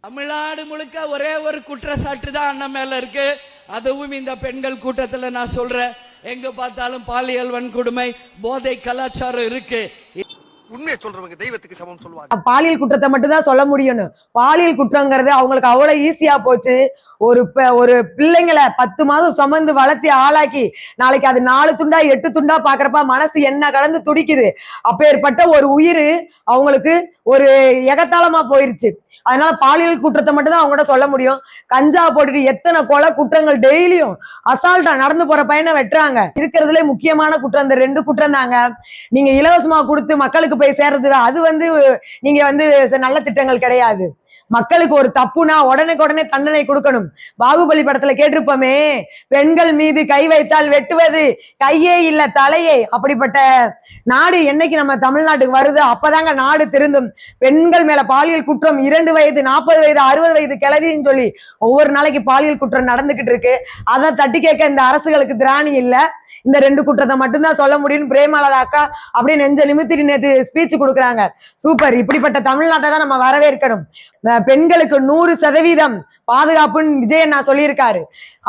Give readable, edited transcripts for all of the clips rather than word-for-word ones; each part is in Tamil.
தமிழ்நாடு முழுக்க ஒரே ஒரு குற்றச்சாட்டு தான் அண்ணன் மேல இருக்கு. அதுவும் இந்த பெண்கள் கூட்டத்தில் நான் சொல்றேன், எங்க பார்த்தாலும் பாலியல் வன்கொடுமை, போதை கலாச்சாரம் இருக்கு. உண்மையை சொல்றவங்க தெய்வத்துக்கு சமம் சொல்லுவாங்க. பாலியல் குற்றத்தை மட்டும் தான் சொல்ல முடியும். பாலியல் குற்றங்கிறது அவங்களுக்கு அவ்வளவு ஈஸியா போச்சு. ஒரு பிள்ளைங்களை 10 மாதம் சுமந்து வளர்த்தி ஆளாக்கி நாளைக்கு அது 4 துண்டா 8 துண்டா பாக்குறப்ப மனசு என்ன கடந்து துடிக்குது. அப்பேற்பட்ட ஒரு உயிர் அவங்களுக்கு ஒரு எகத்தாளமா போயிருச்சு. அதனால பாலியல் குற்றத்தை மட்டும் தான் அவங்ககிட்ட சொல்ல முடியும். கஞ்சா போட்டுட்டு எத்தனை கொலை குற்றங்கள் டெய்லியும் அசால்ட்டா நடந்து போற பையனை வெட்டுறாங்க. இருக்கிறதுலே முக்கியமான குற்றம் இந்த 2 குற்றம் தாங்க. நீங்க இலவசமா கொடுத்து மக்களுக்கு போய் சேர்றது அது நீங்க நல்ல திட்டங்கள் கிடையாது. மக்களுக்கு ஒரு தப்புனா உடனே தண்டனை கொடுக்கணும். பாகுபலி படத்துல கேட்டிருப்போமே, பெண்கள் மீது கை வைத்தால் வெட்டுவது கையே இல்ல தலையே. அப்படிப்பட்ட நாடு என்னைக்கு நம்ம தமிழ்நாட்டுக்கு வருது அப்பதாங்க நாடு திருந்தும். பெண்கள் மேல பாலியல் குற்றம் 2 வயது 40 வயது 60 வயது கிளவின்னு சொல்லி ஒவ்வொரு நாளைக்கு பாலியல் குற்றம் நடந்துகிட்டு இருக்கு. அதை தட்டி கேட்க இந்த அரசுகளுக்கு திராணி இல்ல. இந்த 2 குற்றத்தை மட்டும்தான் சொல்ல முடியும். பிரேமலதா அக்கா அப்படியே நெஞ்ச நிமித்திட்டு நேத்து ஸ்பீச் கொடுக்குறாங்க. சூப்பர். இப்படிப்பட்ட தமிழ்நாட்டை தான் நம்ம வரவேற்கணும். பெண்களுக்கு 100% பாதுகாப்புன்னு விஜயன் நான் சொல்லியிருக்காரு.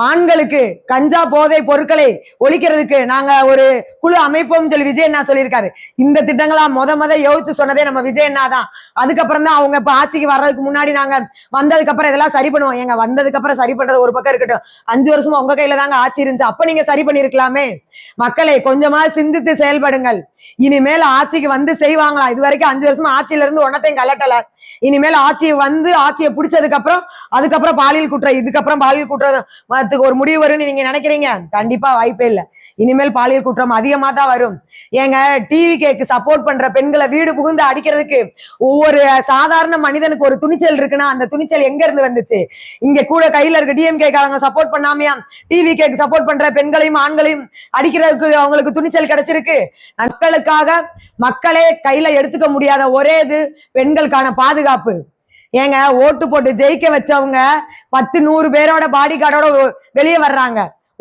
ஆண்களுக்கு கஞ்சா போதை பொருட்களை ஒழிக்கிறதுக்கு நாங்க ஒரு குழு அமைப்போம் சொல்லி விஜயன் நான் சொல்லியிருக்காரு. இந்த திட்டங்களா முத யோசிச்சு சொன்னதே நம்ம விஜயண்ணா தான். அதுக்கப்புறம் தான் அவங்க இப்ப ஆட்சிக்கு வர்றதுக்கு முன்னாடி நாங்க வந்ததுக்கு அப்புறம் இதெல்லாம் சரி பண்ணுவோம். எங்க வந்ததுக்கு அப்புறம் சரி பண்றது ஒரு பக்கம் இருக்கட்டும், 5 வருஷமா உங்க கையில தாங்க ஆட்சி இருந்துச்சு. அப்ப நீங்க சரி பண்ணிருக்கலாமே. மக்களை கொஞ்சமா சிந்தித்து செயல்படுங்கள். இனிமேல் ஆட்சிக்கு வந்து செய்வாங்களா? இது வரைக்கும் 5 வருஷமா ஆட்சியில இருந்து ஒன்னத்தையும் கலட்டல. இனிமேல் ஆட்சியை பிடிச்சதுக்கு அதுக்கப்புறம் பாலியல் குற்றம், இதுக்கப்புறம் பாலியல் குற்றத்துக்கு ஒரு முடிவு வரும்னு நீங்க நினைக்கிறீங்க? கண்டிப்பா வாய்ப்பே இல்லை. இனிமேல் பாலியல் குற்றம் அதிகமா தான் வரும். ஏங்க, டிவி கேக்கு சப்போர்ட் பண்ற பெண்களை வீடு புகுந்து அடிக்கிறதுக்கு ஒவ்வொரு சாதாரண மனிதனுக்கு ஒரு துணிச்சல் இருக்குன்னா அந்த துணிச்சல் எங்க இருந்து வந்துச்சு? இங்க கூட கையில இருக்க டிஎம்கே காரங்க சப்போர்ட் பண்ணாமையா டிவி கேக்கு சப்போர்ட் பண்ற பெண்களையும் ஆண்களையும் அடிக்கிறதுக்கு அவங்களுக்கு துணிச்சல் கிடைச்சிருக்கு? மக்களுக்காக மக்களே கையில எடுத்துக்க முடியாத ஒரே இது பெண்களுக்கான பாதுகாப்பு. ஏங்க, ஓட்டு போட்டு ஜெயிக்க வச்சவங்க 10-100 பேரோட பாடி கார்டோட வெளியே வர்றாங்க.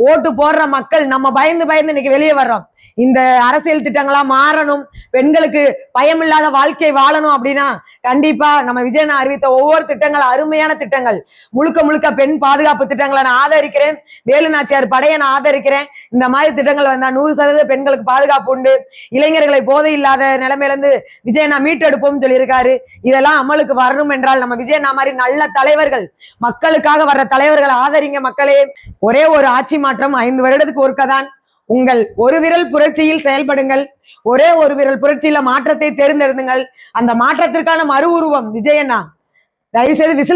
ஓட்டு போடுற மக்கள் நம்ம பயந்து இன்னைக்கு வெளியே வர்றோம். இந்த அரசியல் திட்டங்களா மாறணும், பெண்களுக்கு பயம் இல்லாத வாழ்க்கை வாழணும் அப்படின்னா கண்டிப்பா நம்ம விஜயன் அறிவித்த ஒவ்வொரு திட்டங்கள் அருமையான திட்டங்கள். முழுக்க பெண் பாதுகாப்பு திட்டங்களை நான் ஆதரிக்கிறேன். வேலு நாச்சியார் படையை நான் ஆதரிக்கிறேன். இந்த மாதிரி திட்டங்கள் வந்தா 100% பெண்களுக்கு பாதுகாப்பு உண்டு. இளைஞர்களை போதை இல்லாத நிலைமையிலிருந்து விஜயண்ணா மீட்டெடுப்போம் சொல்லியிருக்காரு. இதெல்லாம் அமலுக்கு வரணும் என்றால் நம்ம விஜயண்ணா மாதிரி நல்ல தலைவர்கள், மக்களுக்காக வர்ற தலைவர்களை ஆதரிங்க மக்களே. ஒரே ஒரு ஆட்சி மாற்றம் 5 வருடத்துக்கு ஒருக்கதான். உங்கள் ஒரு விரல் புரட்சியில் செயல்படுங்கள். ஒரே ஒரு விரல் புரட்சியில மாற்றத்தை தேர்ந்தெடுங்கள். அந்த மாற்றத்திற்கான மறு உருவம் விஜயண்ணா. தயவு செய்து விசில்